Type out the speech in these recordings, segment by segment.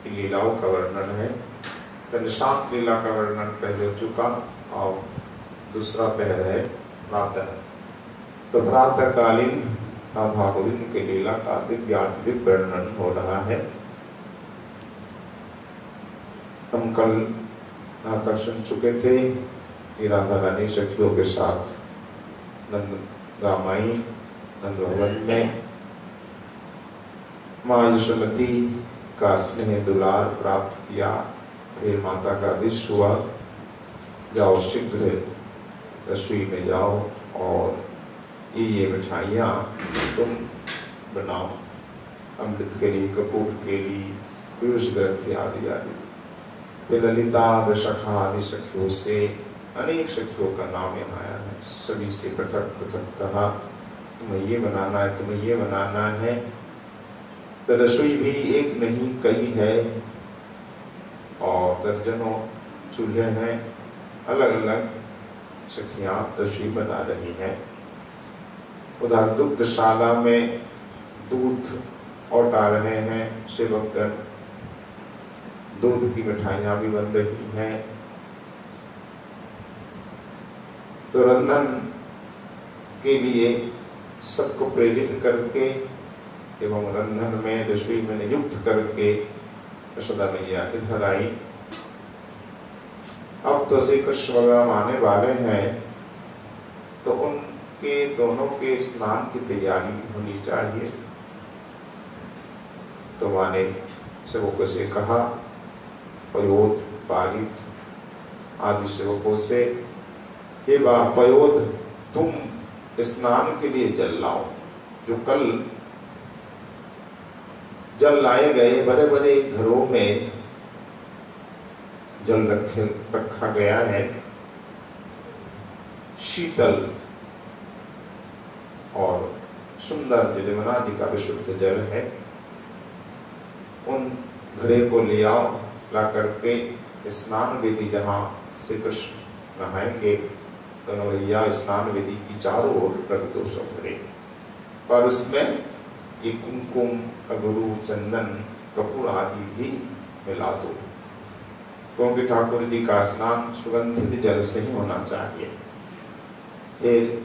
की लीलाओं का वर्णन है। तो निशांत लीला का वर्णन पहले हो चुका और दूसरा पहर है प्रातः। तो प्रातःकालीन राधा गोविंद की लीला का दिव्य वर्णन हो रहा है। हम कल नाटक सुन चुके थे कि राधा रानी सखियों के साथ नंद गामाई नंद भवन में माँ यशोमती का स्नेह दुलार प्राप्त किया। फिर माता का आदेश हुआ, जाओ शीघ्र रसोई में जाओ और ये मिठाइयाँ तुम बनाओ, अमृत के लिए, कपूर के लिए, पीयूष ग्रंथि आदि आदि। फिर ललिता वृषखा आदि सखियों से अनेक सखियों का नाम यहाँ आया है। सभी से पृथक पृथक कहा, तुम्हें ये बनाना है, तुम्हें ये बनाना है। तो रसोई भी एक नहीं कई है और दर्जनों चूल्हे हैं, अलग अलग सखियां रसोई बना रही हैं। उधर दुग्धशाला में दूध औटा रहे हैं सेवकगण, दूध की मिठाइयां भी बन रही हैं। तो रंधन के लिए सबको प्रेरित करके एवं रंधन में रसोई में नियुक्त करके यशोदा मैया इधर आई। अब तो श्री कृष्ण बलराम आने वाले हैं, तो उनके दोनों के स्नान की तैयारी होनी चाहिए। तो माँ ने सेवकों से कहा, पयोध पारित आदि सेवकों से, हे पयोध तुम स्नान के लिए जल लाओ। जो कल जल लाए गए, बड़े बड़े घरों में जल रखा गया है, शीतल और सुंदर यमुना जी का विशुद्ध जल है। उन घड़े को ले आओ, ला करके स्नान वेदी जहाँ श्री कृष्ण नहाएंगे, दोनों भैया स्नान वेदी की चारों ओर रख दो सब घड़े, पर उसमें ये कुमकुम, अगरू, चंदन, कपूर आदि भी मिला दो, क्योंकि ठाकुर जी का स्नान सुगंधित जल से ही होना चाहिए। फिर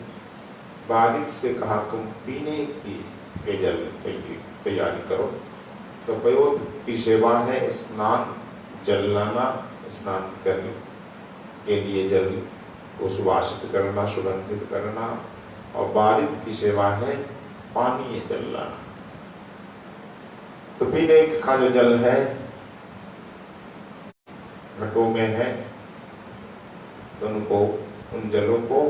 बारिश से कहा, तुम पीने की जल तैयारी करो। तो पयोध की सेवा है स्नान जल लाना, स्नान करने के लिए जल को सुवासित करना, सुगंधित करना, और बारिश की सेवा है पानी जल लाना। तो पीने का जो जल है घटों में है, तो उनको उन जलों को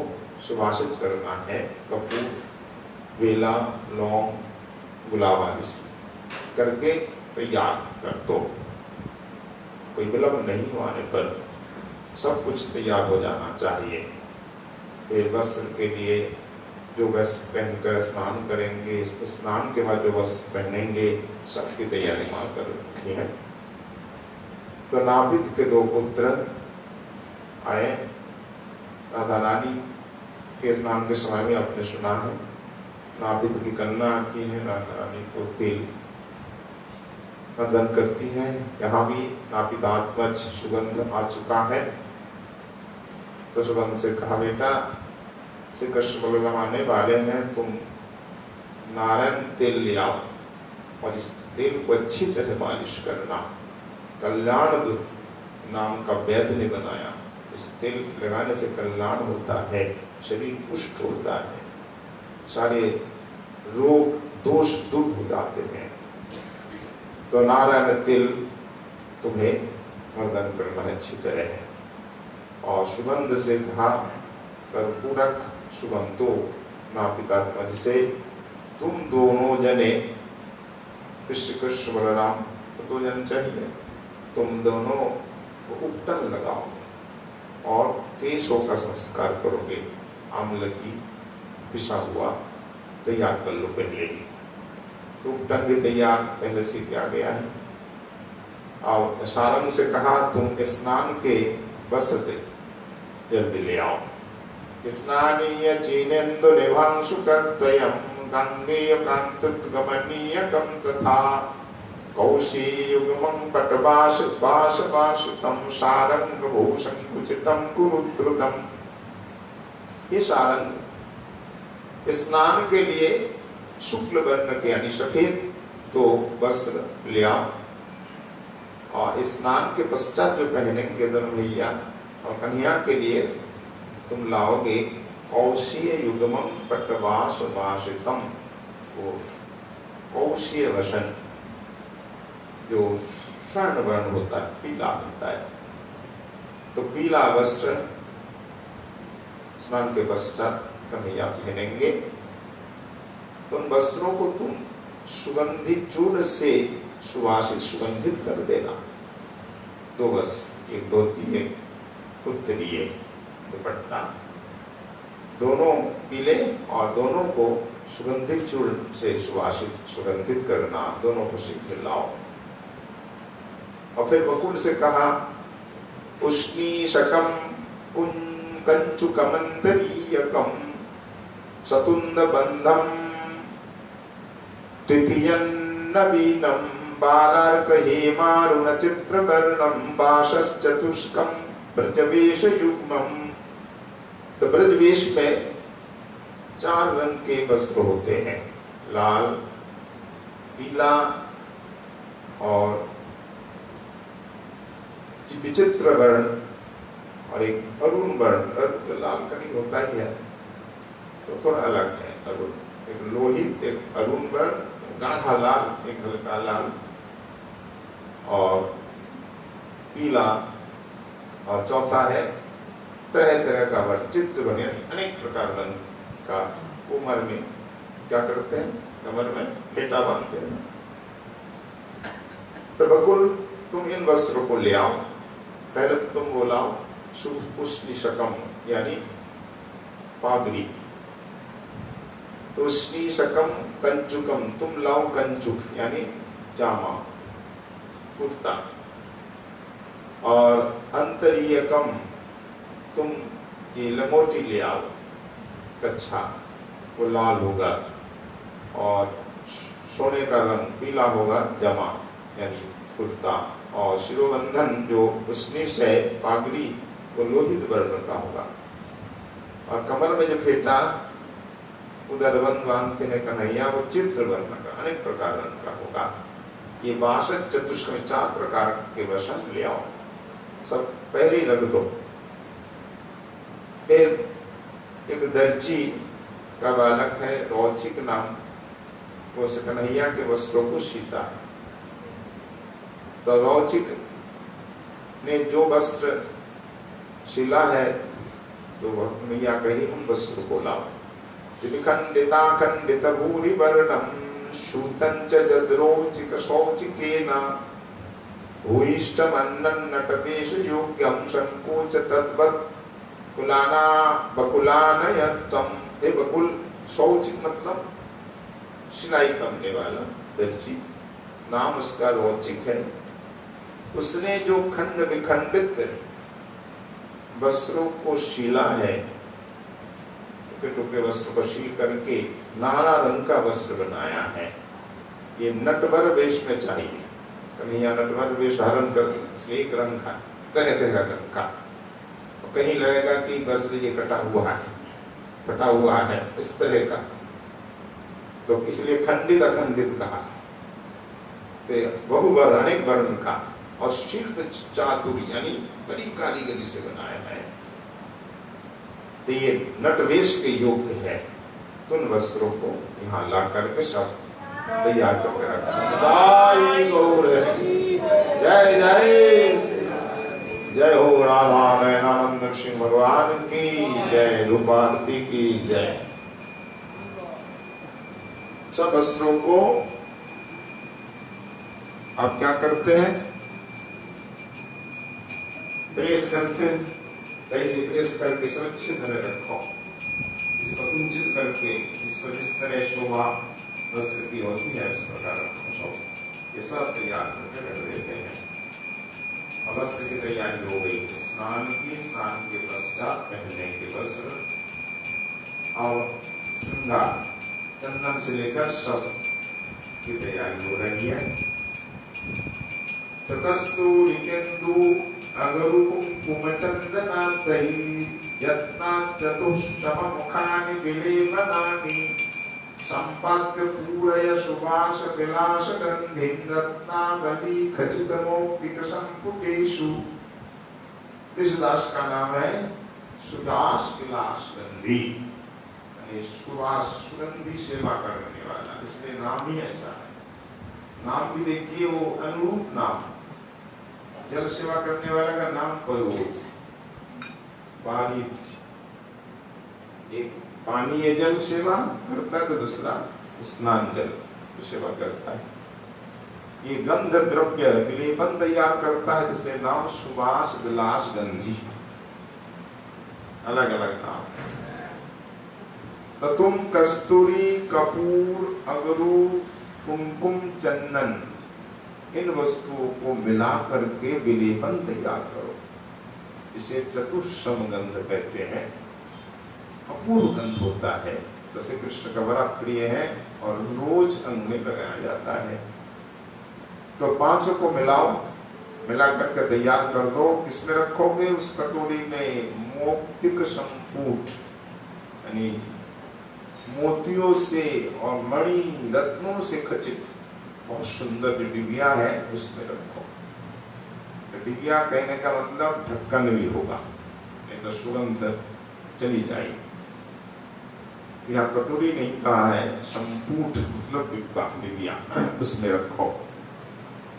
सुवासित करना है। कपूर, बेला, लौंग, गुलाब आदि करके तैयार कर दो। कोई विलंब नहीं होने पर सब कुछ तैयार हो जाना चाहिए। फिर वस्त्र के लिए जो वस्त्र पहनकर स्नान करेंगे, स्नान के बाद जो वस्त्र पहनेंगे, सबकी तैयारी मार कर रखी है। तो नाभिद के दो पुत्र आए। राधा रानी के स्नान के समय में आपने सुना है, नाभिद की कन्या आती है, राधा रानी को तेल प्रदान करती है। यहाँ भी नाभिदात्मज सुगंध आ चुका है। तो सुगंध से कहा, बेटा श्री कृष्ण बलराम आने वाले हैं, तुम नारायण तेल ले आओ और इस तेल को अच्छी तरह मालिश करना। कल्याण नाम का वैद्य ने बनाया, इस तेल लगाने से कल्याण होता है, शरीर पुष्ट होता है, सारे रोग दोष दूर हो जाते हैं। तो नारायण तेल तुम्हें मर्दन करना है अच्छी तरह है। और सुगंध से कहा, कर्पूरक सुगंधो नापितात्मज से, तुम दोनों जने, श्री कृष्ण बलराम को दो जन चाहिए, तुम दोनों को उपटन लगाओ और केशों का संस्कार करोगे। आंवले की पिसा हुआ तैयार कर लो पहले ही। तो उपटन भी तैयार पहले से किया गया है। और सारंग से कहा, तुम स्नान के वस्त्र जल्दी ले आओ। स्नानीय चीनेन्दु निभांशु कर्तयम् गंगेय कांत गमनीय कम तथा कौशीयुग्मं पटवासवासवासुतं सारंगभूषणकुचितं कुरुद्रुतम्। ये सारंग स्नान के लिए शुक्ल वर्ण के यानी सफेद तो वस्त्र ले आओ, और स्नान के पश्चात जो पहनेंगे दोनों भैया और कन्या के लिए तुम लाओगे कौशीय युग्मम पटवासवासितम, वो कौशीय वसन जो स्वर्ण वर्ण होता है, पीला होता है, तो पीला वस्त्र स्नान के पश्चात कन्हैया पहनेंगे। तो उन वस्त्रों को तुम सुगंधित चूर्ण से सुवासित सुगंधित कर देना। दो वस्त्र, एक धोती एक उत्तरी एक दुपट्टा, दोनों पीले और दोनों को सुगंधित चूर्ण से सुवासित सुगंधित करना, दोनों को शीघ्र लाओ। और फिर बकुल से कहा उष्णी शकम कंचुकमंतरीयकम सतुंद बंधम तृतीयं नवीनम बालार्क हेमारुण चित्रवर्णम वासश्चतुष्कम ब्रजवेश युग्मम। तो ब्रजवेश में 4 रंग के वस्त्र होते हैं, लाल, पीला और विचित्र वर्ण और एक अरुण वर्ण। तो लाल का नहीं होता ही है, तो थोड़ा अलग है अरुण, एक लोहित एक अरुण वर्ण, गाढ़ा लाल एक हल्का लाल और पीला, और चौथा है तरह तरह का वर्ण, चित्र वर्ण यानी अनेक प्रकार रंग का। उमर में क्या करते हैं, कमर में फेटा बांधते हैं। तो बकुल तुम इन वस्त्रों को ले आओ। पहले तो तुम बोलाओ पुष्णिशकम यानी पागड़ी, तो शकम कंचुकम तुम लाओ कंचुक यानी जामा कुर्ता, और अंतरीयकम तुम ये लंगोटी ले आओ कच्छा, वो लाल होगा, और सोने का रंग पीला होगा जमा यानी कुर्ता, और शिरोबंधन जो उसने से पागड़ी वो लोहित वर्ण का होगा, और कमर में जो फेटा उदरबंद बांधते हैं कन्हैया वो चित्र वर्ण का अनेक प्रकार रंग का होगा। ये 62 चतुष्क में 4 प्रकार के वसन ले आओ, सब पहले ही रख दो। फिर एक दर्जी का बालक है रौचिक नाम, वो कन्हैया के वस्त्रों को सीता है। तो रौचिक ने जो वस्त्र सिला है तो कन्हैया कही उन वस्त्र को लाओ। खंडिता खंडित भूरि वर्णम शूतं च जद्रोचिक शौचिकेन भूयिष्ठमन्नं नटवेश योग्यं संकोच तद्वत् कुलाना बकुलानयत्वं। हे बकुल, शौचिक मतलब सिलाई करने वाला दर्जी, नाम उसका रौचिक है। उसने जो खंड विखंडित वस्त्रों को सिला है, टुकड़े वस्त्र को सील करके नाना रंग का वस्त्र बनाया है। ये नटवर वेश में चाहिए, कन्हैया नटवर वेश धारण कर, इसलिए एक रंग का तरह तरह रंग का। कहीं लगेगा कि वस्त्र ये कटा हुआ है इस तरह का, तो इसलिए खंडित अखंडित कहा। बहुवर्ण अनेक वर्ण का, और शिल्प चातुरी यानी बड़ी कारीगरी से बनाया है। तो ये नटवेश के योग्य है। तो उन वस्त्रों को यहाँ ला करके सब तैयार करके रखा। जय जय जय हो राधा नयनानंद लक्ष्मी भगवान की जय, रूपारती की जय। सब वस्त्रों को आप क्या करते हैं, प्रेस करते हैं, ऐसे प्रेस करके सुरक्षित तरह रखो, इसको कुंचित करके इसको जिस तरह शोभा वस्त्र की होती है उस प्रकार रखो। ये सब तैयार करके रख देते हैं। वस्त्र की तैयारी हो गई, स्नान के पश्चात पहनने के वस्त्र और श्रृंगार चंदन से लेकर सब की तैयारी हो रही है। तो कस्तूरी केंदु अगरु कुंकुम चंदनादि यत्ना चतुष्टम मुखानि विलेपनानि संपाद्य पूरय सुवास विलास गंधि रत्नावली खचित मौक्तिक संपुटेषु। इस दास का नाम है सुदास विलास गंधी, सुवास सुगंधी सेवा करने वाला, इसलिए नाम ही ऐसा है। नाम भी देखिए वो अनुरूप नाम, जल सेवा करने वाला का नाम परोत, एक पानीय जल सेवा करता है तो दूसरा स्नान जल सेवा करता है। ये गंध द्रव्य विलेपन तैयार करता है, जिसने नाम सुवास विलास गंधी, अलग अलग नाम। तो तुम कस्तूरी कपूर अगरू कुमकुम चंदन इन वस्तुओं को मिला करके विलेपन तैयार करो, इसे चतुष्सम गंध कहते हैं। अपूर्व गंध होता है, तो श्री कृष्ण का बड़ा प्रिय है और रोज अंग में लगाया जाता है। तो पांचों को मिलाओ, मिला करके तैयार कर दो। किसमें रखोगे? उस कटोरी में मोक्तिक संपुट, यानी मोतियों से और मणि रत्नों से खचित बहुत सुंदर जो डिबिया है उसमें रखो। डिबिया कहने का मतलब ढक्कन भी होगा, नहीं तो सुगंध चली जाएगी। यहाँ कटोरी नहीं कहा है, संपुट मतलब डिबिया, उसमें रखो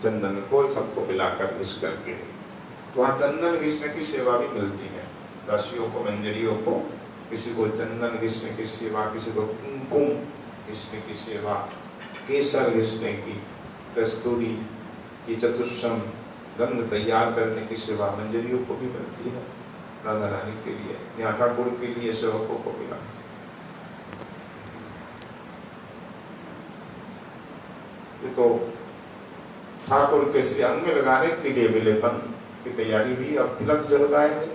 चंदन को, सबको मिलाकर मिक्स करके। तो वहाँ चंदन घिसने की सेवा भी मिलती है दासियों को, मंजरियों को। किसी को चंदन घिसने की सेवा, किसी को कुमकुम घिसने की सेवा, केसर घिसने की, कस्तूरी, ये चतुष्सम गंध तैयार करने की सेवा मंजरियों को भी मिलती है, राधा रानी के लिए, यहाँ ठाकुर के लिए सेवकों को मिला। ये तो ठाकुर के श्री अंग में लगाने के लिए विलेपन की तैयारी हुई। अब तिलक जो लगाएंगे,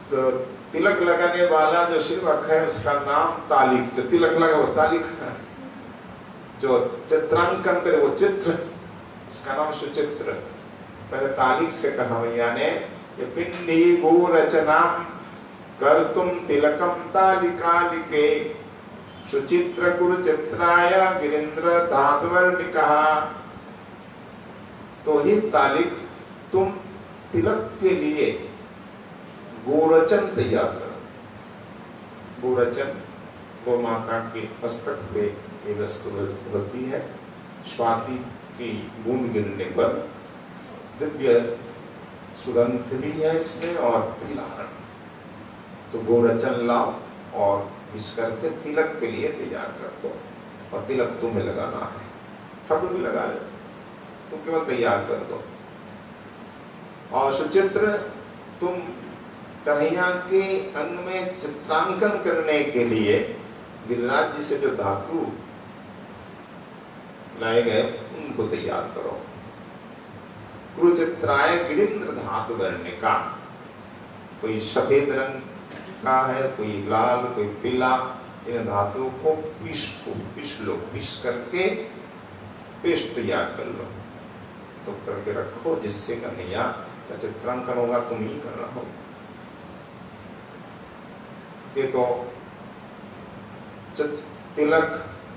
तो तिलक लगाने वाला जो सेवक है उसका नाम तालिक, जो तिलक लगा वो तालिक है, जो चित्रांकन करे वो चित्र, इसका नाम सुचित्र। पहले तालिक से कहा भैया ने, ये पिंडी गो रचना कर तुम तिलकम तालिकालिके सुचित्र कुरु चित्राय गिरिंद्र धातवर्णिका। तो ही तालिक तुम तिलक के लिए गोरचन तैयार करो। गोरचन गो माता के मस्तक पे ये वस्तु होती है, स्वाति की बूंद गिरने पर दिव्य सुगंध भी है इसमें और तिलारण। तो गोरचन लाओ और इस करके तिलक के लिए तैयार कर दो, और तिलक तुम्हें लगाना है, ठाकुर भी लगा लेते, तुम केवल तैयार कर दो। और सुचित्र, तुम कन्हैया के अंग में चित्रांकन करने के लिए गिरिराज जी से जो धातु लाए गए उनको तैयार करो। कुरुचित्राय गिरिंद्र धातु वर्णिका, कोई सफेद रंग का है, कोई लाल, कोई पीला। इन धातुओं को पीस लो, पीस करके पेस्ट तैयार कर लो, तो करके रखो, जिससे कन्हैया का चित्रांकन होगा, तुम ही कर रहा हो। ये तो तिलक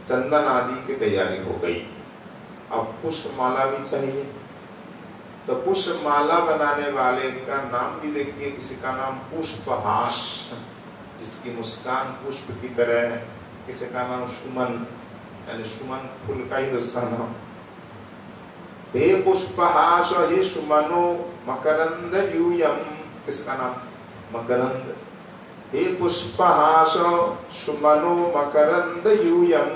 चंदन आदि की तैयारी हो गई। अब पुष्पमाला भी चाहिए, तो पुष्पमाला बनाने वाले का नाम भी देखिए, किसी का नाम पुष्पहास, जिसकी मुस्कान पुष्प की तरह है, किसी का नाम सुमन, यानी सुमन फूल का ही दूसरा नाम। हे पुष्पहास हे सुमनो मकरंद यूयम, किसका नाम मकरंद। हे पुष्पहास सुमनो मकरंद यूयम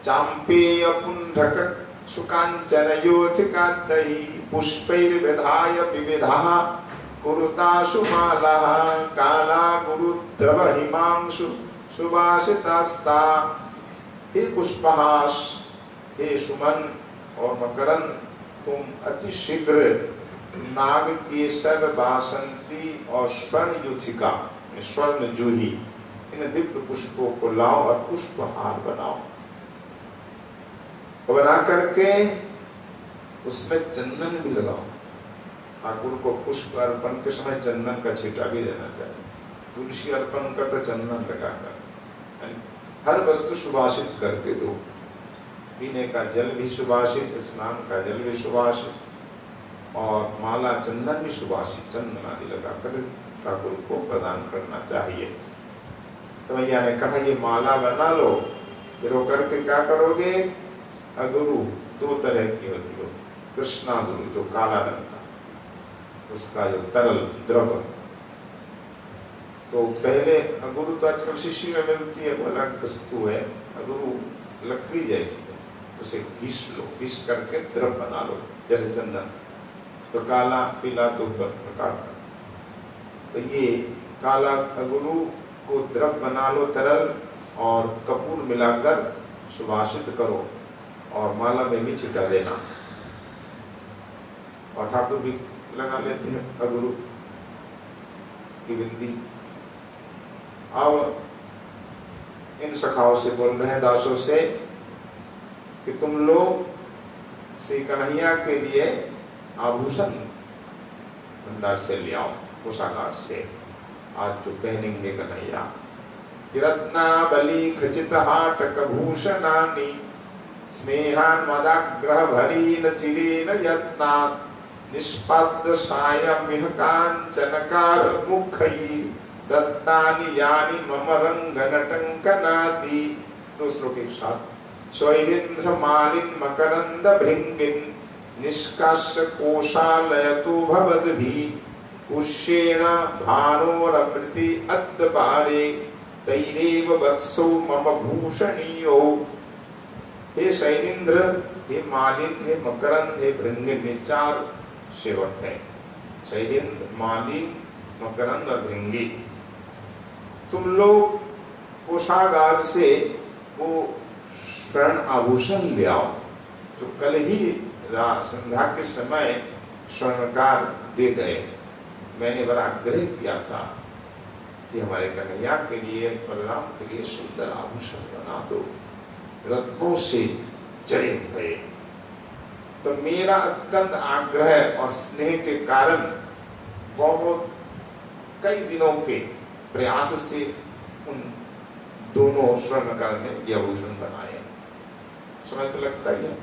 चांपेय पुंड्रक सुकांचन योथिकादहि पुष्पैर्विधाय विविधाः कुरुतासु मालाः काला गुरुद्रव हिमांशु सुवासितास्ता। हे पुष्पहास, हे सुमन और मकरंद, तुम अति शीघ्र नाग केसर बासंती और स्वर्ण युथिका, स्वर्ण जूही, इन दिव्य पुष्पों को लाओ और पुष्पहार बनाओ। बना करके उसमें चंदन भी लगाओ। ठाकुर को पुष्प अर्पण के समय चंदन का छींटा भी देना चाहिए। तुलसी अर्पण करते चंदन लगाकर, हर वस्तु सुभाषित करके दो। पीने का जल भी सुभाषित, स्नान का जल भी सुभाषित, और माला चंदन भी सुभाषित, चंदन आदि लगाकर ठाकुर को प्रदान करना चाहिए। तो भैया ने कहा ये माला बना लो, फिर वो करके क्या करोगे? अगुरु दो तरह की होती हो, कृष्णा गुरु जो काला रंग का, उसका जो तरल द्रव, तो पहले अगुरु तो आजकल शीशी में मिलती है, वो अलग वस्तु है। अगुरु लकड़ी जैसी है, उसे घिस लो, घिस करके द्रव बना लो जैसे चंदन, तो काला पीला तो ऊपर प्रकार का। तो ये काला अगुरु को द्रव बना लो तरल, और कपूर मिलाकर सुभाषित करो, और माला में भी छिटा देना। और ठाकुर भी लगा लेते हैं अगुरु की बिंदी। अब इन सखाओं से बोल रहे हैं, दासों से, कि तुम लोग श्री कन्हैया के लिए आभूषण भंडार से ले आओ, कोषागार से, आज जो पहनेंगे कन्हैया। रत्नावली खचित हाटक भूषणानि स्नेहान मदाग्रह भरीन चिरेन यत्नात् निष्पद्य सायमिह कांचनकार मुखैः दत्तानि यानि मम रंगनटंकनाति। दो श्लोक एक साथ। स्वैरेन्द्र मालिन मकरंद भृंगिन निष्कास्य कोशालयतु भवद्भिः पुष्येण भानोरमृति अद्बारे तैरेव वत्सो मम भूषणीयो। हे शैलेंद्र, हे मालिन, हे मकरंद, हे भृंगिन, ये चार सेवक हैं। शैलेंद्र, मालिन, मकरंद और भृंगी। तुम लोग कोषागार से वो स्वर्ण आभूषण ले आओ जो कल ही संध्या के समय स्वर्णकार दे गए। मैंने बड़ा आग्रह किया था कि हमारे कन्हैया के लिए, बलराम के लिए सुंदर आभूषण बना दो, रत्नों से जड़े हुए। तो मेरा अत्यंत आग्रह और स्नेह के कारण बहुत कई दिनों के प्रयास से उन दोनों स्वर्णकार ने ये आभूषण बनाए। समय तो लगता ही है,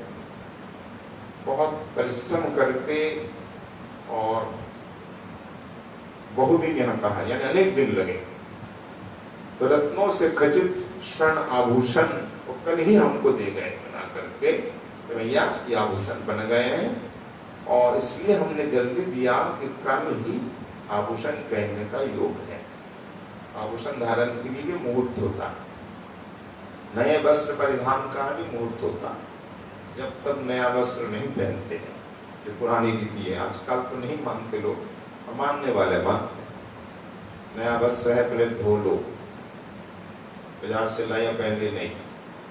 बहुत परिश्रम करके, और बहुदिन यहाँ कहा, यानी अनेक दिन लगे। तो रत्नों से खचित स्वर्ण आभूषण वो कल ही हमको दे गए बना करके, तो भैया ये आभूषण बन गए हैं, और इसलिए हमने जल्दी दिया कि कल ही आभूषण पहनने का योग है। आभूषण धारण के लिए भी मुहूर्त होता, नए वस्त्र परिधान का भी मुहूर्त होता। जब तक नया वस्त्र नहीं पहनते हैं, ये पुरानी रीति है, आजकल तो नहीं मानते लोग, मानने वाले मानते। नया वस्त्र है पहले धो लो, बाजार से लाया पहले नहीं,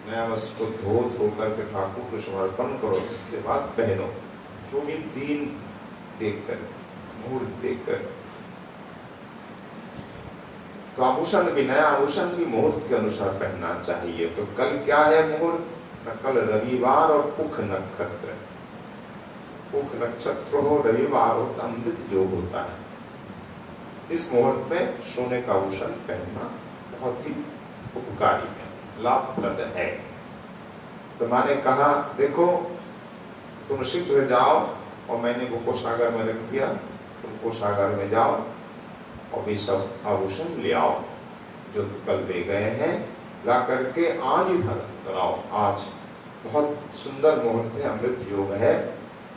नया वस्त्र को धो करके ठाकुर को समर्पण करो, इसके बाद पहनो, जो भी दिन देखकर, मुहूर्त देखकर। तो आभूषण भी, नया आभूषण भी मुहूर्त के अनुसार पहनना चाहिए। तो कल क्या है मुहूर्त? कल रविवार और पुख नक्षत्र। पुख नक्षत्र हो, रविवार हो, तो अमृत योग होता है। इस मुहूर्त में सोने का आभूषण पहनना बहुत ही उपकारी है, लाभप्रद है। तो मैंने कहा देखो तुम शीघ्र जाओ, और मैंने वो कोषागार में रख दिया, तुम कोषागार में जाओ और भी सब आभूषण ले आओ जो कल दे गए हैं, ला करके आज ही धारण कराओ। आज बहुत सुंदर मुहूर्त है, अमृत योग है।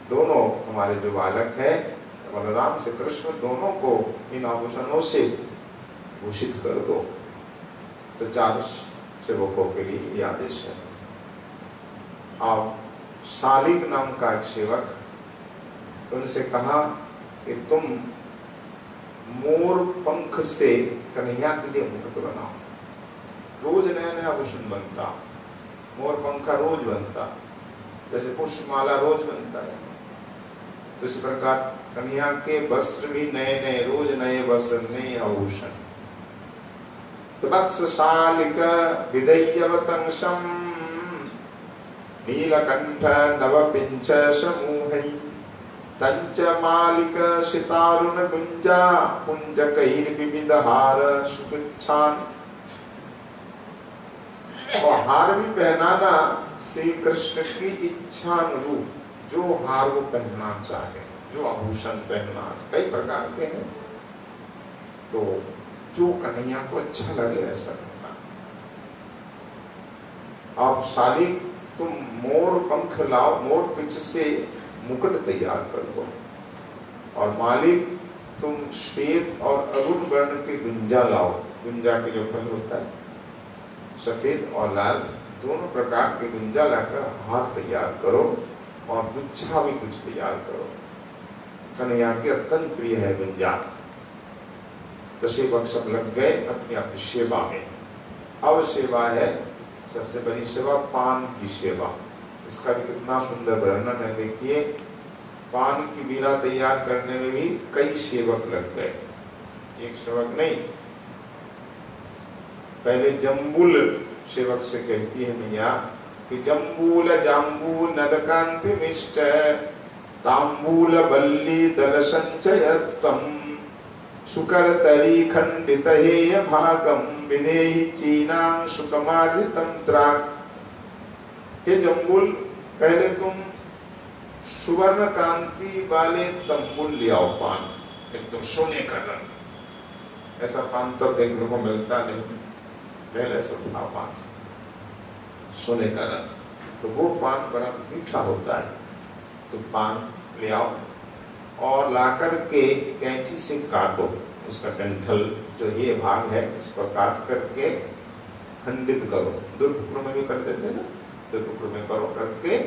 दोनों हमारे जो बालक है बलराम से कृष्ण, दोनों को इन आभूषणों से भूषित कर दो। तो चार सेवकों के लिए ये आदेश है। अब शालिग नाम का एक सेवक, उनसे कहा कि तुम मोर पंख से कन्हैया के लिए मुकुट बनाओ। रोज नया नया आभूषण बनता, मोर पंखा रोज बनता, जैसे पुष्पमाला रोज बनता है, तो इस प्रकार कन्हैया के वस्त्र भी नए नए, रोज नए वस्त्र, नए आभूषण। तो वत्स शालिक विदयवतंसम नीलकंठ नवपिंच समूह भई तंच मालिक सितारुन गुंजा कुंज कैर विविध हार सुगुच्छान। और हार भी पहनाना श्री कृष्ण की इच्छा अनुरूप जो हार वो पहनना चाहे, जो आभूषण पहनना, कई प्रकार के हैं, तो जो कन्हैया को अच्छा लगे ऐसा करना। आप शालिक तुम मोर पंख लाओ, मोर पिच से मुकुट तैयार कर दो, और मालिक तुम श्वेत और अरुण वर्ण के गुंजा लाओ। गुंजा के जो फल होता है सफेद और लाल दोनों प्रकार के गुंजा लाकर हाथ तैयार करो, और गुच्छा भी कुछ तैयार करो। कन्हैया के अत्यंत प्रिय है गुंजा। तो सेवक सब लग गए अपनी अपनी सेवा में। अब सेवा है सबसे बड़ी सेवा, पान की सेवा। इसका भी कितना सुंदर वर्णन है, देखिए। पान की बीड़ा तैयार करने में भी कई सेवक लग गए, एक सेवक नहीं। पहले जम्बूल सेवक से कहती है मैया कि जम्बूल जाम्बू नदकांति मिष्ट तांबूल बल्ली दल संचयत्वम सुकर तरी खंडित हेय भागम विदेहि चीनां सुकमार्जितं त्राक। हे जम्बूल, पहले तुम सुवर्ण कांति वाले तंबूल ले आओ, पान एकदम सोने का रंग। ऐसा पान तो देखने को मिलता नहीं, पहले सब था पान सोने का रंग, तो वो पान बड़ा मीठा होता है। तो पान ले आओ और लाकर के कैंची से काटो, उसका डंठल जो ये भाग है उसको काट करके खंडित करो। दो टुकड़ों में भी कर देते ना, दो टुकड़ों में करो, करके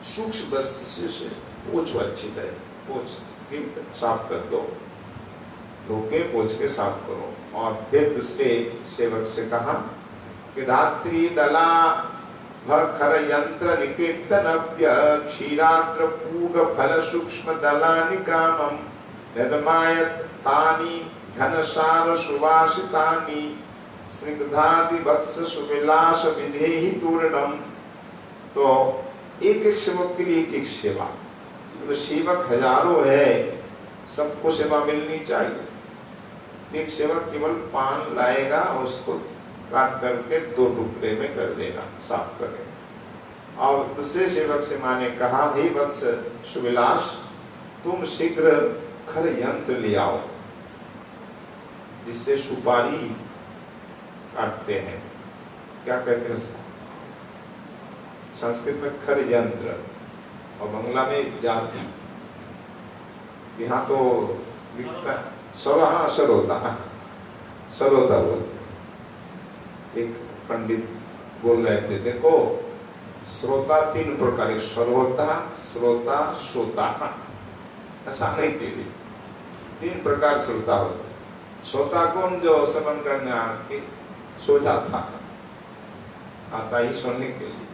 सूक्ष्म वस्त्र से पोंछो, अच्छी तरह पोंछ के साफ कर दो, धो के पोंछ के साफ करो। और फिर दूसरे सेवक से कहा कि धात्री दला भर यंत्र निकीर्तनव्य क्षीराद्र पूग फल सूक्ष्म दलानि कामम निर्मायत तानि घनसार सुवासितानि स्निग्धादि वत्स सुविलास विधेहि तूर्णम। तो एक एक सेवक के लिए एक एक सेवा, तो सेवक हजारों है, सबको सेवा मिलनी चाहिए। एक सेवक केवल पान लाएगा, उसको काट करके दो टुकड़े में कर देगा, साफ करेगा। और दूसरे सेवक से माँ ने कहा, हे वत्स सुविलास, तुम शीघ्र खर यंत्र ले आओ जिससे सुपारी काटते हैं। क्या कहते हैं उसको? संस्कृत में खर यंत्र और बंगला में जाति। यहाँ तो दिखता सरोता बोलते। एक पंडित बोल रहे थे, देखो श्रोता तीन प्रकार है, सरोता, श्रोता, श्रोता। ऐसा नहीं के लिए तीन प्रकार श्रोता होते। श्रोता कौन? जो श्रवण करने आके सो जाता, आता ही सोने के लिए।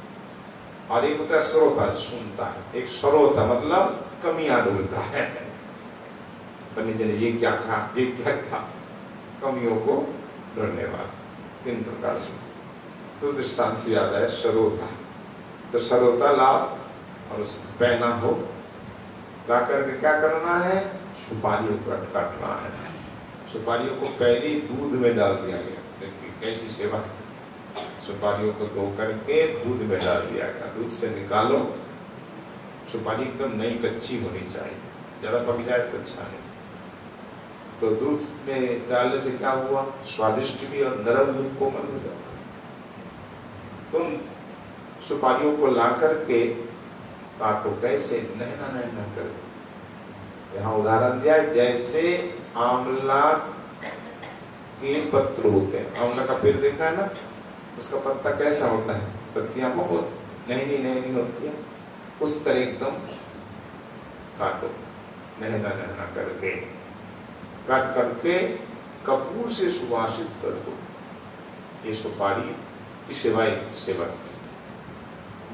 और एक होता है श्रोता, सुनता है। एक श्रोता मतलब कमियां ढूंढता है, ये क्या था, ये क्या था, कमियों को ढूंढने वाला। तीन प्रकार से तो दृष्टांत से याद है श्रोता। तो श्रोता लाभ और उसको पहना हो, ला करके क्या करना है? सुपारियों को काटना है। सुपारियों को पहले दूध में डाल दिया गया। देखिए कैसी सेवा है। सुपारियों को धो करके दूध में डाल दिया गया, दूध से निकालो। सुपारी एकदम नई कच्ची होनी चाहिए, ज्यादा पक जाए तो अच्छा है। तो दूध में डालने से क्या हुआ? स्वादिष्ट भी और नरम भी, कोमल हो जाता है। तुम सुपारियों को ला करके काटो, कैसे? नैना नैना करके। यहाँ उदाहरण दिया है, जैसे आंवला के पत्र होते हैं। आंवला का पेड़ देखा है ना, उसका पत्ता कैसा होता है? पत्तियां बहुत नैनी नैनी होती है, उस तरह एकदम काटो, नैना नैना करके काट करके कपूर से सुवासित कर दो। ये सुपारी की सेवक।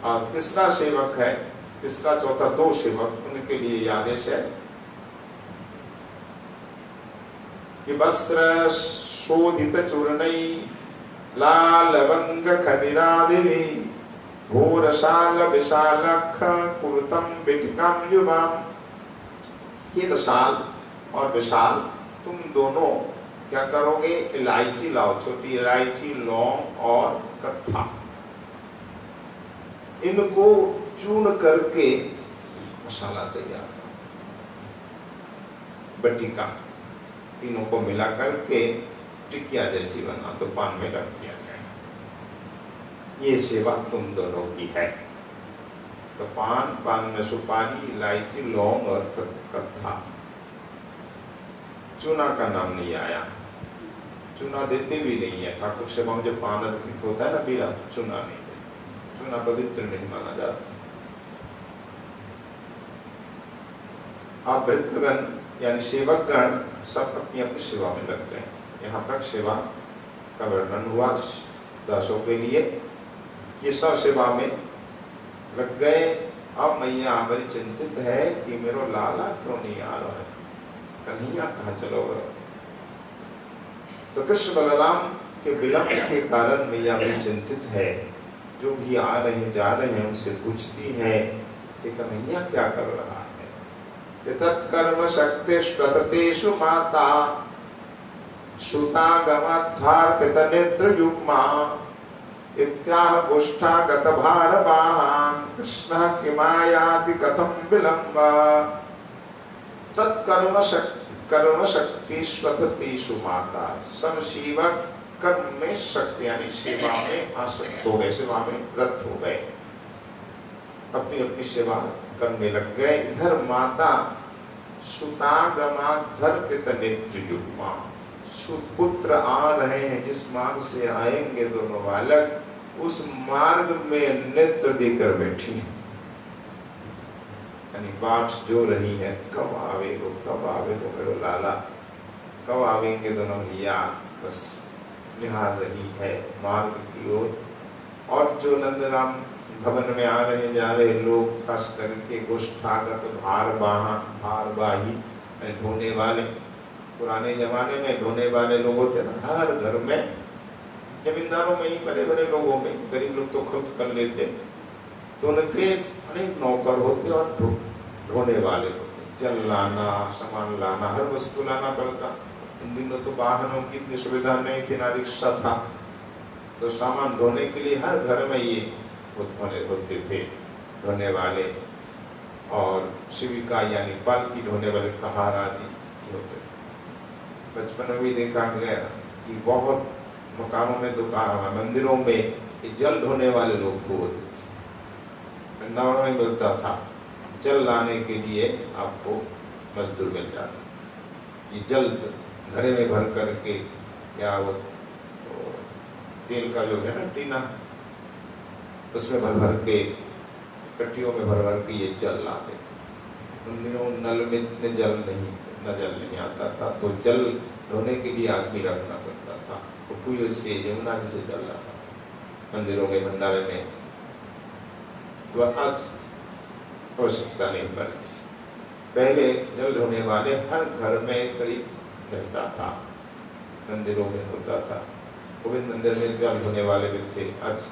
और तीसरा सेवक है, तीसरा चौथा दो सेवक, उनके लिए ये आदेश है कि वस्त्र शोधित चूर्णै लाल लवंग खदिरादिभिः घोरशाल विशालख कुरुतम बिटकम युवाम। ये विशाल और विशाल तुम दोनों क्या करोगे? इलायची लाओ, छोटी इलायची, लौंग और कत्था, इनको चूर्ण करके मसाला तैयार, बटिका, तीनों को मिला करके टिकिया जैसी बना तो पान में रख दिया जाए। ये सेवा तुम दोनों की है। तो पान में सुपारी, इलायची, लौंग और कत्था। चूना का नाम नहीं आया, चूना देते भी नहीं है। ठाकुर सेवाओं जो पान अर्पित होता है ना, बीड़ा, चूना नहीं देते, चूना पवित्र नहीं माना जाता। आप भृत्यगण यानी सेवकगण सब अपनी अपनी सेवा में लग गए। यहाँ तक सेवा का वर्णन हुआ दासों के लिए। ये सब सेवा में लग गए। अब मैया हमारी चिंतित है कि मेरो लाला क्यों नहीं आ रहा है, कन्हैया कहाँ चलो रहे। तो कृष्ण बलराम के विलंब के कारण मैया भी चिंतित है। जो भी आ रहे हैं जा रहे हैं उनसे पूछती है कि कन्हैया क्या कर रहा है। तत्कर्म शक्ति स्वततेषु माता सुतागमद्धार्पित नेत्र युग्मा इत्याह गोष्ठागत भारवाहं कृष्णः किमायाति कथं विलम्बा। तत्कर्म शक्ति स्वततेषु माता। सब सेवक कर्म में शक्ति यानी सेवा में आसक्त हो गए, सेवा में रत हो गए, अपनी अपनी सेवा करने लग गए। इधर माता सुतागमाधर्पित नेत्र युग्मा, सुपुत्र आ रहे हैं, जिस मार्ग से आएंगे दोनों बालक उस मार्ग में नेत्र देकर बैठी, यानी बाट जो रही है, कब आवेगो मेरे लाला, कब आवेंगे दोनों भैया, बस निहार रही है मार्ग की ओर। और जो नंदराम भवन में आ रहे जा रहे लोग, खास करके गोष्ठागत भारवाही ढोने वाले, पुराने जमाने में ढोने वाले लोग होते ना, हर घर में, जमींदारों में ही, बड़े बड़े लोगों में, गरीब लोग तो खुद कर लेते, तो उनके अनेक नौकर होते और ढोने वाले होते। जल लाना, सामान लाना, हर वस्तु लाना पड़ता। उन दिनों तो वाहनों की इतनी सुविधा नहीं थी, ना रिक्शा था, तो सामान ढोने के लिए हर घर में ये होते थे ढोने वाले। और शिविका यानी पालकी ढोने वाले, कहार आदि होते। बचपन में भी देखा गया कि बहुत मकानों में, दुकान, मंदिरों में जल ढोने वाले लोग को होते थे। वृंदावन में मिलता था, जल लाने के लिए आपको मजदूर मिल जाता। ये जल घड़े में भर करके, या वो तेल का जो है ना टीना, उसमें भर भर के, कट्टियों में भर भर के ये जल लाते। उन दिनों नल में इतने जल नहीं आता था, तो जल ढोने के लिए आदमी रखना पड़ता था। वो कुएं से, यमुना से जल लाता था मंदिरों में, भंडारे में। तो आज आवश्यकता नहीं पड़ती। पहले जल ढोने वाले हर घर में करीब रहता था, मंदिरों में होता था। गोविंद मंदिर में जल ढोने वाले भी थे। आज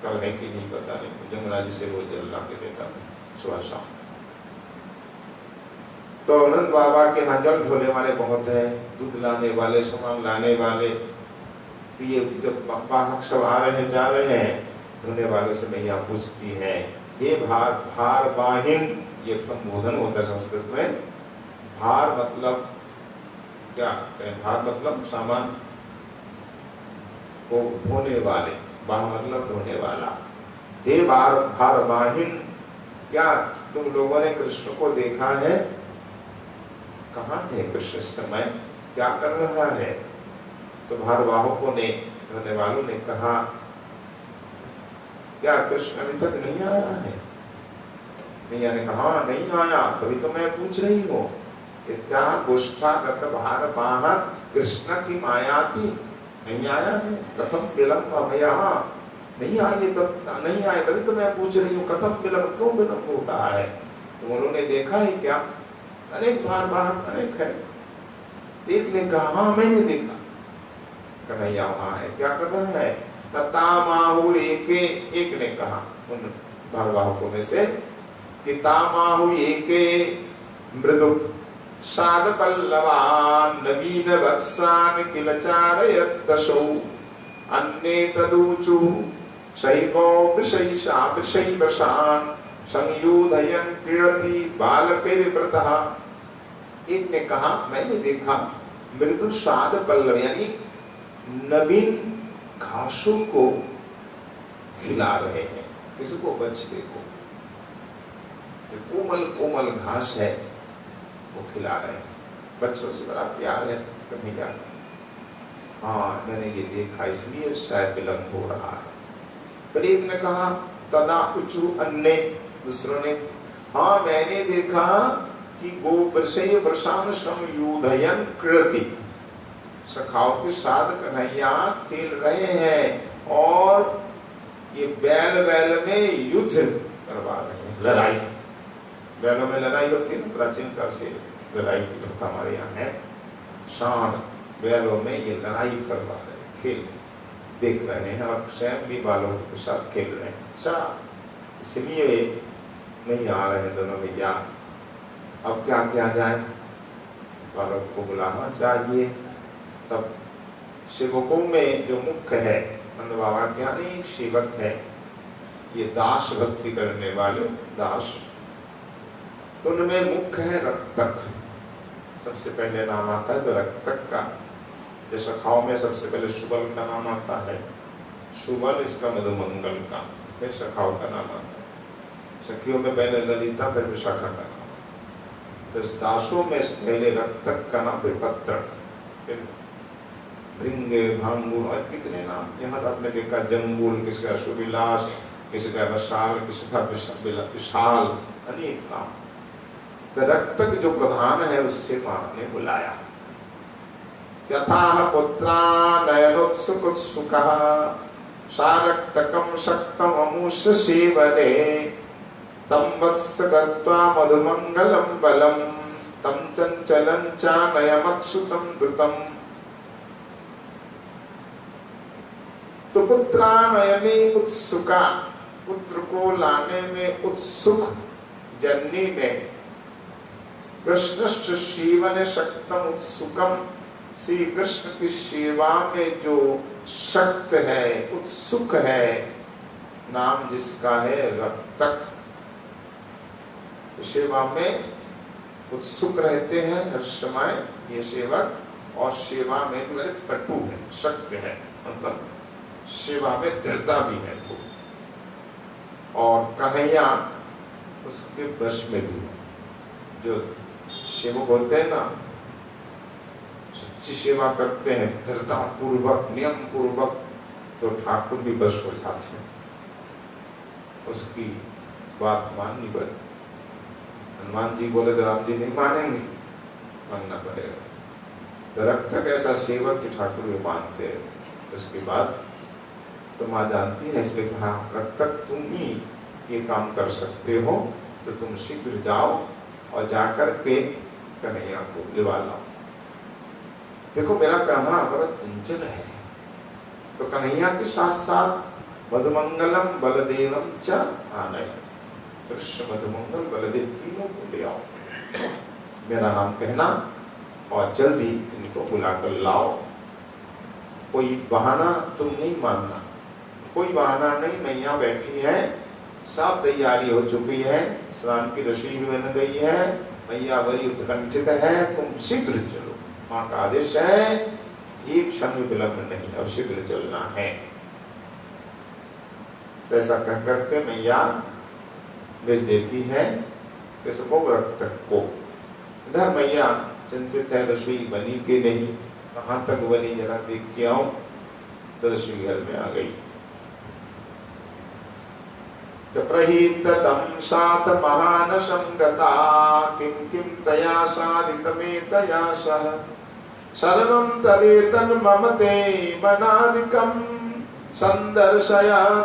कल है कि नहीं पता नहीं, जमुना जी से वो जल ला के देता था सुबह शाम। तो आनंद बाबा के यहाँ जल ढोने वाले बहुत है, दूध लाने वाले, सामान लाने वाले। तो ये जब वाहक सब आ रहे हैं जा रहे हैं, ढोने वाले से मैया पूछती है, ये भार वाहिन, ये संबोधन होता है संस्कृत में। भार मतलब क्या? भार मतलब सामान को ढोने वाले, वाह मतलब ढोने वाला। हे भार वाहिन, क्या तुम लोगों ने कृष्ण को देखा है? कहाँ है कृष्ण इस समय, क्या कर रहा है? तो भारवाहकों ने, ढोने वालों ने कहा, क्या कृष्ण अभी तक नहीं आया है? मैया ने कहा नहीं आया, तभी तो मैं पूछ रही हूँ। इत्या गोष्ठागत भारवाहन कृष्ण की माया थी, नहीं आया है। कथम विलम्ब भैया, नहीं आए तब नहीं आए, तभी तो मैं पूछ रही हूँ कथम विलम्ब, क्यों विलम्ब हो रहा है? तो उन्होंने देखा है क्या? अनेक भारवाहक अनेक है। देखने का, हाँ मैंने देखा। कन्हैया वहाँ है, क्या कर रहा है? तामाहु एके, एक ने कहा उन भारवाहकों में से कि तामाहु एके मृदु साध पल्लवान नवीन वत्सान किल चारयत दशौ अन्ये तदूचु शैको विषयिषा विषयिवशान संयोधयन क्रीडति बालकैर्वृतः। एक ने कहा मैंने देखा मृदु साध पल्लव यानी नवीन घासों को खिला रहे हैं, किसको? बछड़े को। कोमल कोमल घास है वो खिला रहे हैं, बच्चों से बड़ा प्यार है कन्हैया। हाँ मैंने ये देखा इसलिए शायद विलंब हो रहा है। पर एक ने कहा तदा उचु अन्य, दूसरों ने हाँ मैंने देखा कि गो वृषय वृषान संयुधयन क्रीडति, सखाओं के साथ कन्हैया खेल रहे हैं और ये बैल बैल में युद्ध करवा रहे हैं, लड़ाई। बैलों में लड़ाई होती है ना, प्राचीन काल से लड़ाई की प्रथा हमारे यहाँ है। शान बैलों में ये लड़ाई करवा रहे हैं, खेल देख रहे हैं और स्वयं भी बालों के साथ खेल रहे हैं। अच्छा इसलिए नहीं आ रहे हैं दोनों भैया, अब क्या किया जाए? बालक को बुलाना चाहिए। तब सेवकों में जो मुख्य है, बाबा क्या नहीं सेवक है, ये दास भक्ति करने वाले दास, तो उनमें मुख्य है रक्तक। सबसे पहले नाम आता है तो रक्तक का। जैसे सखाओं में सबसे पहले सुबल का नाम आता है, सुबल इसका मधुमंगल का, फिर सखाओं का नाम आता है। सखियों में पहले ललिता फिर विशाखा का नाम, तो दासों में पहले रक्तक का नाम, फिर पत्रक, फिर भृंगे भांगुल और कितने नाम। यहाँ तो आपने देखा जंबुल, किसका सुविलास, किसका वशाल, किसका विशाल, अनेक नाम। तो रक्तक जो प्रधान है उससे मां ने बुलाया। यथा पुत्रा नयनोत्सुकोत्सुकः सारक्तकं शक्तम् अमुष्य सेवने तं वत्स गत्वा मधुमंगलं बलं तं चंचलं चानयमत्सुतं द्रुतं। तो पुत्रानयने उत्सुका, पुत्र को लाने में उत्सुक जननी ने कृष्णस्य सेवने शक्तम उत्सुकम, श्री कृष्ण की सेवा में जो शक्त है, उत्सुक है, नाम जिसका है रक्तक, तो सेवा में उत्सुक रहते हैं हर समय ये सेवक, और सेवा में मेरे पटु है, शक्त है, मतलब सेवा में दृढ़ता भी है तो। और कन्हैया उसके वश में भी है। जो सेवक होते हैं ना, सच्ची सेवा करते हैं दृढ़ता पूर्वक, नियम पूर्वक, तो ठाकुर भी बस हो जाते हैं, उसकी बात माननी पड़ती। हनुमान जी बोले तो राम जी नहीं मानेंगे, मानना पड़ेगा। तो रक्तक ऐसा सेवक की ठाकुर भी मानते हैं। उसके बाद तो माँ जानती है, इसलिए कहा रक्तक तुम ही ये काम कर सकते हो, तो तुम शीघ्र जाओ और जाकर के कन्हैया को लिवा लाओ। देखो मेरा कहना बड़ा चंचल है, तो कन्हैया के साथ साथ मधुमंगलम बलदेवम च आनय, कृष्ण मधुमंगल बलदेव तीनों को ले आओ, मेरा नाम कहना और जल्दी इनको बुलाकर लाओ। कोई बहाना तुम नहीं मानना, कोई बहाना नहीं, मैया बैठी है, सब तैयारी हो चुकी है, स्नान की रसोई भी बन गई है, मैया बड़ी उत्कंठित है, तुम शीघ्र चलो, माँ का आदेश है, एक क्षण भी विलंब नहीं, अब शीघ्र चलना है। तो ऐसा कह करके मैया भेज देती है किसको? रक्तक को। इधर मैया चिंतित है, रसोई बनी कि नहीं, कहाँ तक बनी, जरा देख के आओ। तो रसोई घर में आ गई। प्रहीततं सात महानसं गता, किं किं तया साधितमेतया सह, सर्वं तदेतन्मम ते मनादिकं संदर्शयात्यायतः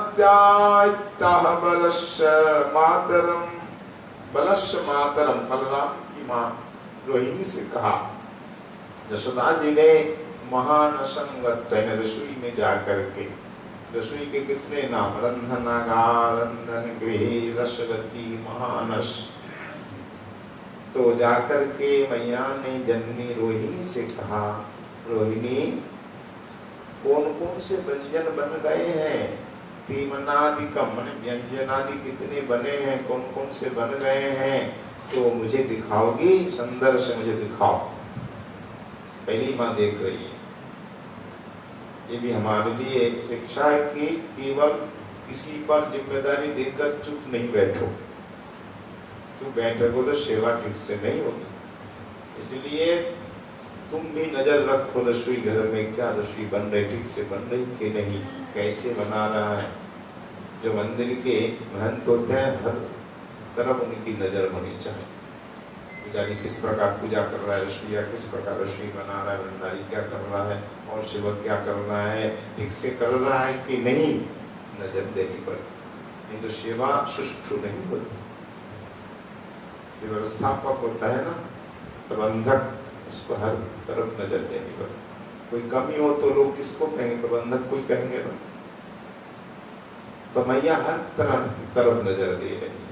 बलस्य मातरम। बलस्य मातरम, बलराम की माँ रोहिणी से कहा। यशोदा जी ने महानसंगत रसोई में जाकर के रसोई के कितने नाम, रंधनागार, रंधन गृह, रसवती, महानस। तो जाकर के मैया ने जननी रोहिणी से कहा, रोहिणी कौन कौन से व्यंजन बन गए हैं? तीमनादिकम माने व्यंजनादि कितने बने हैं, कौन कौन से बन गए हैं, तो मुझे दिखाओगी, संदर्भ से मुझे दिखाओ। पहली माँ देख रही है। ये भी हमारे लिए इच्छा है कि केवल किसी पर जिम्मेदारी देकर चुप नहीं बैठो। चुप बैठोगे तो सेवा ठीक से नहीं होगी। इसलिए तुम भी नजर रखो रसोई घर में, क्या रसोई बन रही, ठीक से बन रही कि नहीं, कैसे बना रहा है। जो मंदिर के महंत होते हैं हर तरफ उनकी नजर होनी चाहिए। पुजारी किस प्रकार पूजा कर रहा है, रसोईया किस प्रकार रसोई बना रहा है, भंडारी क्या कर रहा है और सेवक क्या कर रहा है, ठीक से कर रहा है कि नहीं, नजर देनी पड़ती। नहीं तो सेवा सुष्ठु नहीं होती। जो व्यवस्थापक होता है ना, प्रबंधक, उसको हर तरफ नजर देनी पड़ती। कोई कमी हो तो लोग किसको कहेंगे, प्रबंधक कोई कहेंगे ना। तो मैया हर तरफ नजर दे रही है।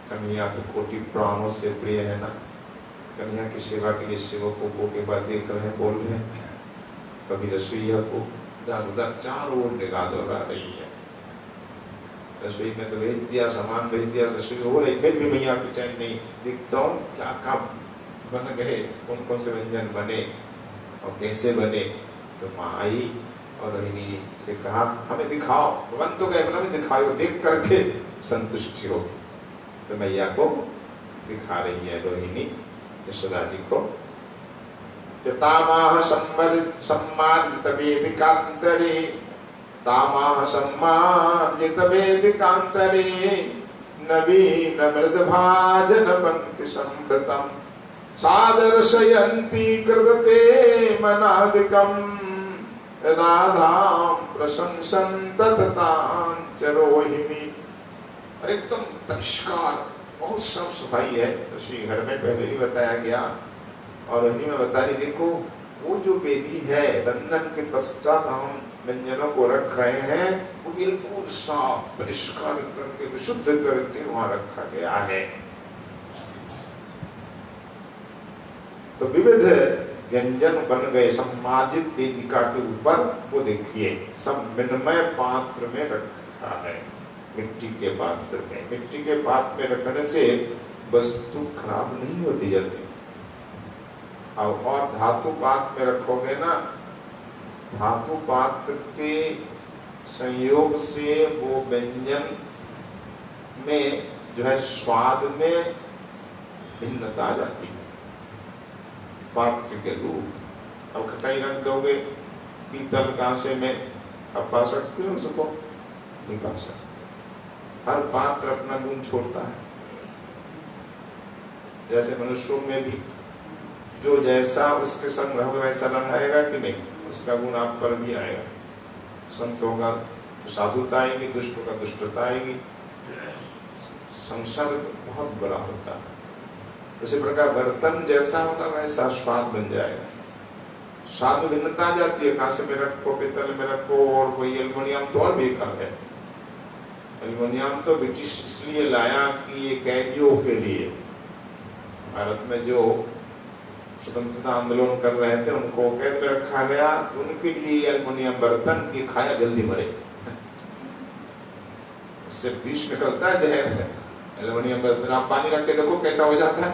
कन्हैया तो कोटि प्राणों से प्रिय है ना। कन्हैया की सेवा के लिए सेवकों को के बाद देख रहे हैं, बोल रहे हैं। कभी रसोईया को चारों ओर निगाह दौड़ा रही है। रसोई में तो भेज दिया, सामान भेज दिया, रसोई हो रही, फिर भी मैया को चैन नहीं। देखता हूँ क्या कब बन गए, कौन कौन से व्यंजन बने और कैसे बने। तो माँ आई और रोहिणी से कहा, हमें दिखाओ। बन तो गए, हमें दिखाओ, देख करके संतुष्टि होगी। तो मैया को दिखा रही है रोहिणी यशोदा जी को। तामाह सम्मार्जित वेदिकांतरे, तामाह सम्मार्जित वेदिकांतरे, नवीन मृदभाजन पंक्ति संवृतम, सादर्शयन्ति कृदते मनादिकम, राधां प्रशंसन तथतां च रोहिणी। और एकदम परिष्कार, बहुत साफ सफाई है ऋषि घर में, पहले भी बताया गया। और रोहिणी में बता रही, देखो वो जो वेदी है, रंधन के पश्चात हम व्यंजनों को रख रहे हैं, वो बिल्कुल साफ परिष्कार करके विशुद्ध करके वहां रखा गया है। तो विविध व्यंजन बन गए सम्मार्जित वेदिका के ऊपर। वो देखिए सब विनमय पात्र में रखा है, मिट्टी के पात्र में। मिट्टी के पात्र में रखने से वस्तु खराब नहीं होती जल्दी। और धातु पात्र में रखोगे ना, धातु पात्र के संयोग से वो व्यंजन में जो है स्वाद में भिन्नता आ जाती है। पात्र के रूप, अब खटाई रख दोगे पीतल कांसे में, अब पा सकते हो उसको? नहीं पा सकते। हर पात्र अपना गुण छोड़ता है। जैसे मनुष्यों में भी जो जैसा उसके संग रहोगे वैसा रंग आएगा कि नहीं, उसका गुण आप पर भी आएगा। संत होगा तो साधुता आएगी, दुष्ट होगा दुष्टता आएगी। संसार बहुत बड़ा होता है। उसी प्रकार बर्तन जैसा होगा वैसा स्वाद बन जाएगा। स्वाद में भिन्नता आ जाती है, कांसे में रखो, पीतल में रखो, और कोई एल्युमिनियम तो और बेकार है। एल्युमिनियम तो ब्रिटिश इसलिए लाया कि ये कैदियों के लिए, भारत में जो स्वतंत्रता आंदोलन कर रहे थे उनको कैद में रखा गया, तो उनके लिए एल्युमिनियम बर्तन की खाया जल्दी मरे, उससे विष निकलता है, जहर है। एल्युमिनियम बर्तन आप पानी रख के देखो कैसा हो जाता है।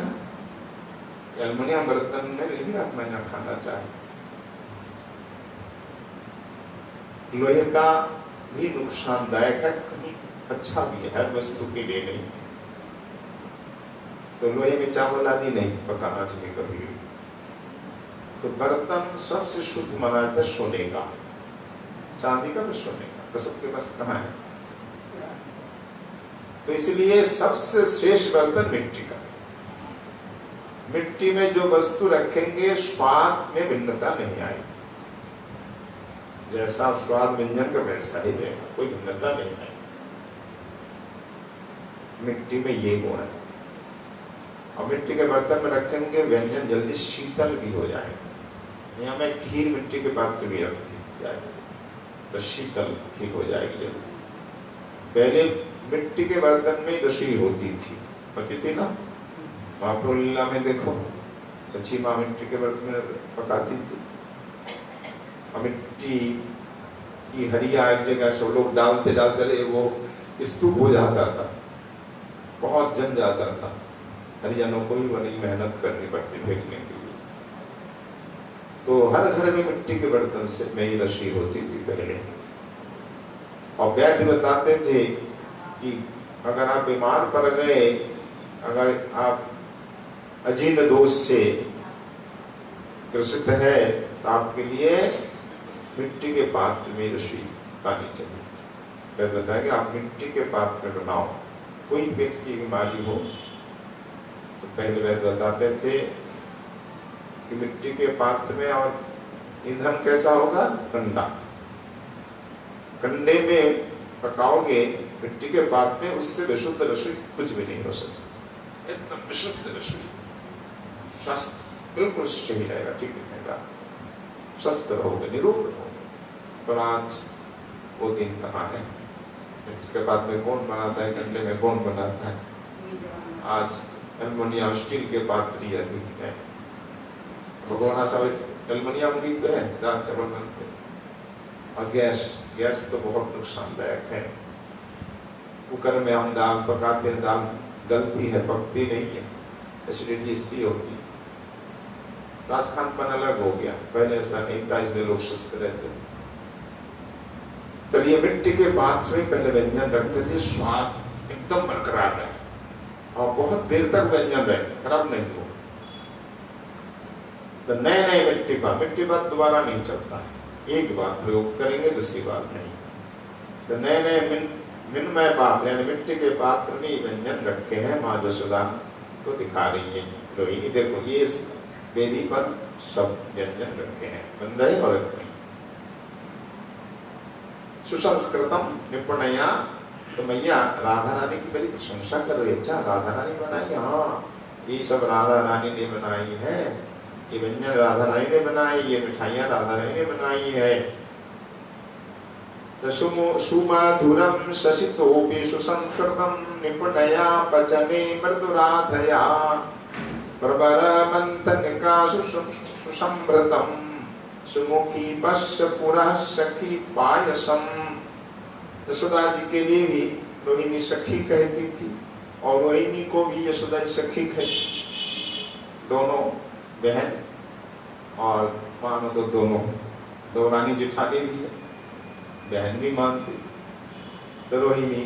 एल्युमिनियम बर्तन में नहीं रखना, ना खाना चाहिए। लोहे का भी नुकसानदायक है, कहीं अच्छा भी है, वस्तु के लिए नहीं। तो लोहे में चावल आदि नहीं पकाना चाहिए कभी भी। तो बर्तन सबसे शुद्ध माना जाता है सोने का, चांदी का भी सोने का, तो सबके पास कहाँ है। तो इसलिए सबसे श्रेष्ठ बर्तन मिट्टी का। मिट्टी में जो वस्तु रखेंगे स्वाद में भिन्नता नहीं आएगी। जैसा स्वाद व्यंजन का वैसा ही रहेगा, कोई भिन्नता नहीं आएगी। मिट्टी में ये गुण है। और मिट्टी के बर्तन में रखेंगे व्यंजन जल्दी शीतल भी हो जाएगा। यहाँ मैं खीर मिट्टी के पात्र भी रखती जाएगी, तो शीतल ठीक हो जाएगी जल्दी। पहले मिट्टी के बर्तन में रसोई होती थी, पति थी ना, महाप्रभु लीला में देखो सच्ची माँ मिट्टी के बर्तन में पकाती थी। और मिट्टी की हरिया एक जगह सब लोग डालते डालते वो स्तूप हो जाता था, बहुत जम जाता था। हरिजनों को भी बड़ी मेहनत करनी पड़ती फेंकने के लिए। तो हर घर में मिट्टी के बर्तन से में ही रसोई होती थी पहले। और वैद्य बताते थे कि अगर आप बीमार पड़ गए, अगर आप अजीर्ण दोष से ग्रसित है, तो आपके लिए मिट्टी के पात्र में रसोई पानी चाहिए। वैद्य बताया कि आप मिट्टी के पात्र में बनाओ, कोई पेट की बीमारी हो। तो पहले वैद्य बताते थे कि मिट्टी के पात्र में, और ईंधन कैसा होगा, कंडा, कंडे में पकाओगे मिट्टी के पात्र में, उससे विशुद्ध रसोई कुछ भी नहीं हो सकती। एकदम विशुद्ध रसोई, स्वस्थ बिल्कुल सही रहेगा, ठीक रहेगा, स्वस्थ रहोगे, निरोग रहोगे। पर आज वो दिन कहाँ है? मिट्टी के पात्र में कौन बनाता है, कंडे में कौन बनाता है? आज एल्युमिनियम स्टील के पात्र ही अधिक है। भगवान सब एल्युमिनियम की तो है, दाल चावल बनते। और गैस तो बहुत नुकसानदायक है। कुकर में हम दाल पकाते हैं, दाल गलती है, पकती नहीं है, एसिडिटी इसलिए होती है। तो आज खानपान अलग हो गया, पहले ऐसा नहीं था, इसलिए लोग स्वस्थ रहते थे। चलिए, मिट्टी के पात्र में पहले व्यंजन रखते थे, स्वाद एकदम बरकरार रहे और बहुत देर तक व्यंजन रहे, खराब नहीं हो। तो नए नए मिट्टी पात्र दोबारा नहीं चलता है, एक बार प्रयोग करेंगे, दूसरी बार नहीं। तो नए नए मिनमय पात्र यानी मिट्टी के पात्र में व्यंजन रखे हैं। माँ यशोदा को दिखा रही है रोहिणी, देखो ये वेदी पर सब व्यंजन रखे हैं, बन रहे और रख रहे। सुसंस्कृतम निपुणया, तो मैया राधा रानी की बड़ी प्रशंसा कर रही है। अच्छा, राधा रानी बनाई, हाँ ये सब राधा रानी ने बनाई है, ये व्यंजन राधा रानी ने बनाई, ये मिठाइयाँ राधा रानी ने बनाई है। सुमधुरम शशितोपि सुसंस्कृतम निपुणया पचने मृदुराधया प्रबलमंथनिका सुसंभृतम सुमुखी पश्य पुरः सखी पायसम। यशोदा जी के लिए भी रोहिणी सखी कहती थी और रोहिणी को भी यशोदा जी सखी कहती। दोनों बहन और मानो तो दोनों रानी जेठानी भी है, बहन भी मानती। तो रोहिणी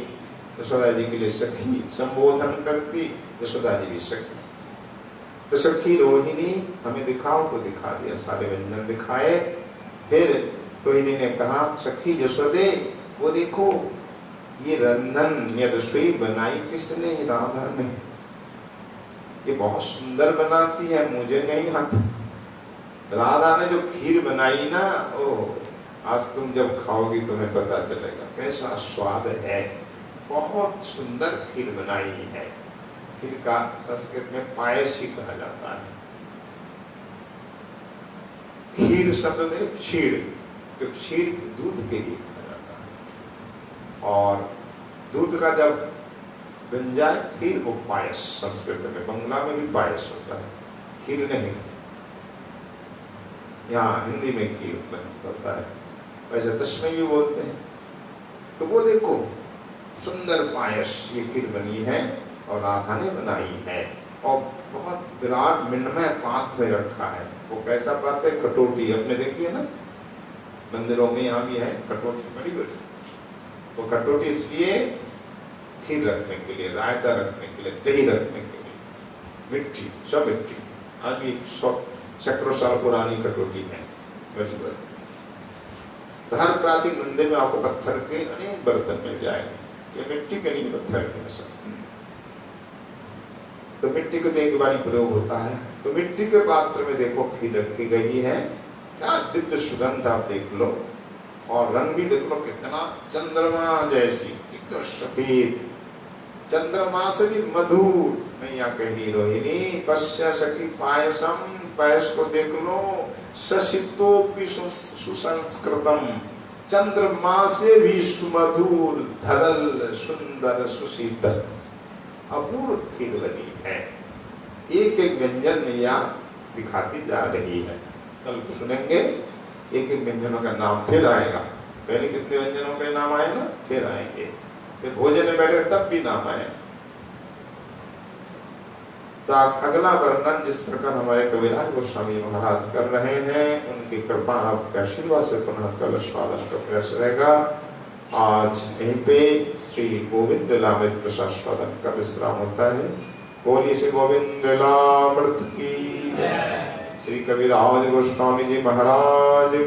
यशोदा जी के लिए सखी संबोधन करती, यशोदा जी भी सखी। तो सखी रोहिणी हमें दिखाओ, तो दिखा दिया, सारे व्यंजन दिखाए। फिर रोहिणी ने कहा, सखी यशोदे वो देखो ये रंधन या रसोई बनाई किसने? राधा ने। ये बहुत सुंदर बनाती है, मुझे नहीं आता। राधा ने जो खीर बनाई ना, ओ आज तुम जब खाओगी तुम्हें पता चलेगा कैसा स्वाद है। बहुत सुंदर खीर बनाई है। खीर का संस्कृत में पायस ही कहा जाता है। खीर शब्द है क्षीर, तो क्षीर दूध के लिए कहा जाता है। और दूध का जब बन जाए खीर, वो पायस संस्कृत में, बंगला में भी पायस होता है, खीर नहीं होती। यहाँ हिंदी में खीर होता है, वैसे तस्मै भी बोलते हैं। तो वो देखो सुंदर पायस ये खीर बनी है और राधा ने बनाई है। और बहुत विराट मिनमय पात्र में रखा है। वो कैसा पात्र है? कटोटी, अपने देखिए ना मंदिरों में, यहाँ भी है कटोटी बड़ी बड़ी। वो कटोटी इसलिए खीर रखने के लिए, रायता रखने के लिए, दही रखने के लिए, मिट्टी, सब मिट्टी। आज भी 100 साल पुरानी कटोटी है, बड़ी बड़ी। तो हर प्राचीन मंदिर में आपको पत्थर के अनेक बर्तन मिल जाएंगे। ये मिट्टी के नहीं, पत्थर के सब। तो मिट्टी को एक बार प्रयोग होता है। तो मिट्टी के पात्र में देखो खीर रखी गई है, क्या दिव्य सुगंध आप देख लो। और रंग भी देख लो कितना चंद्रमा जैसी, एकदम सफेद, चंद्रमा से भी मधुर। मैया कही रोहिणी, पश्य सखी पायसम, पायस को देख लो। शशितोपि सुसंस्कृतम, चंद्रमा से भी सुमधुर, धवल, सुंदर, सुशीतल, अपूर्व खीर बनी है। एक एक व्यंजन मैया दिखाती जा रही है। कल सुनेंगे एक एक व्यंजनों का नाम फिर आएगा। पहले कितने व्यंजनों के नाम आए ना, फिर आएंगे, फिर भोजन में बैठे तब भी नाम आए। तो अगला वर्णन जिस प्रकार हमारे कविराज गोस्वामी महाराज कर रहे हैं, उनकी कृपा आपके आशीर्वाद से पुनः कल स्वागत का प्रयास रहेगा। आज यहीं पे श्री गोविंद लीलामृत प्रसाद स्वादन का विश्राम होता है। बोलिए श्री गोविंद लीलामृत की, श्री कविराज गोस्वामी जी महाराज की।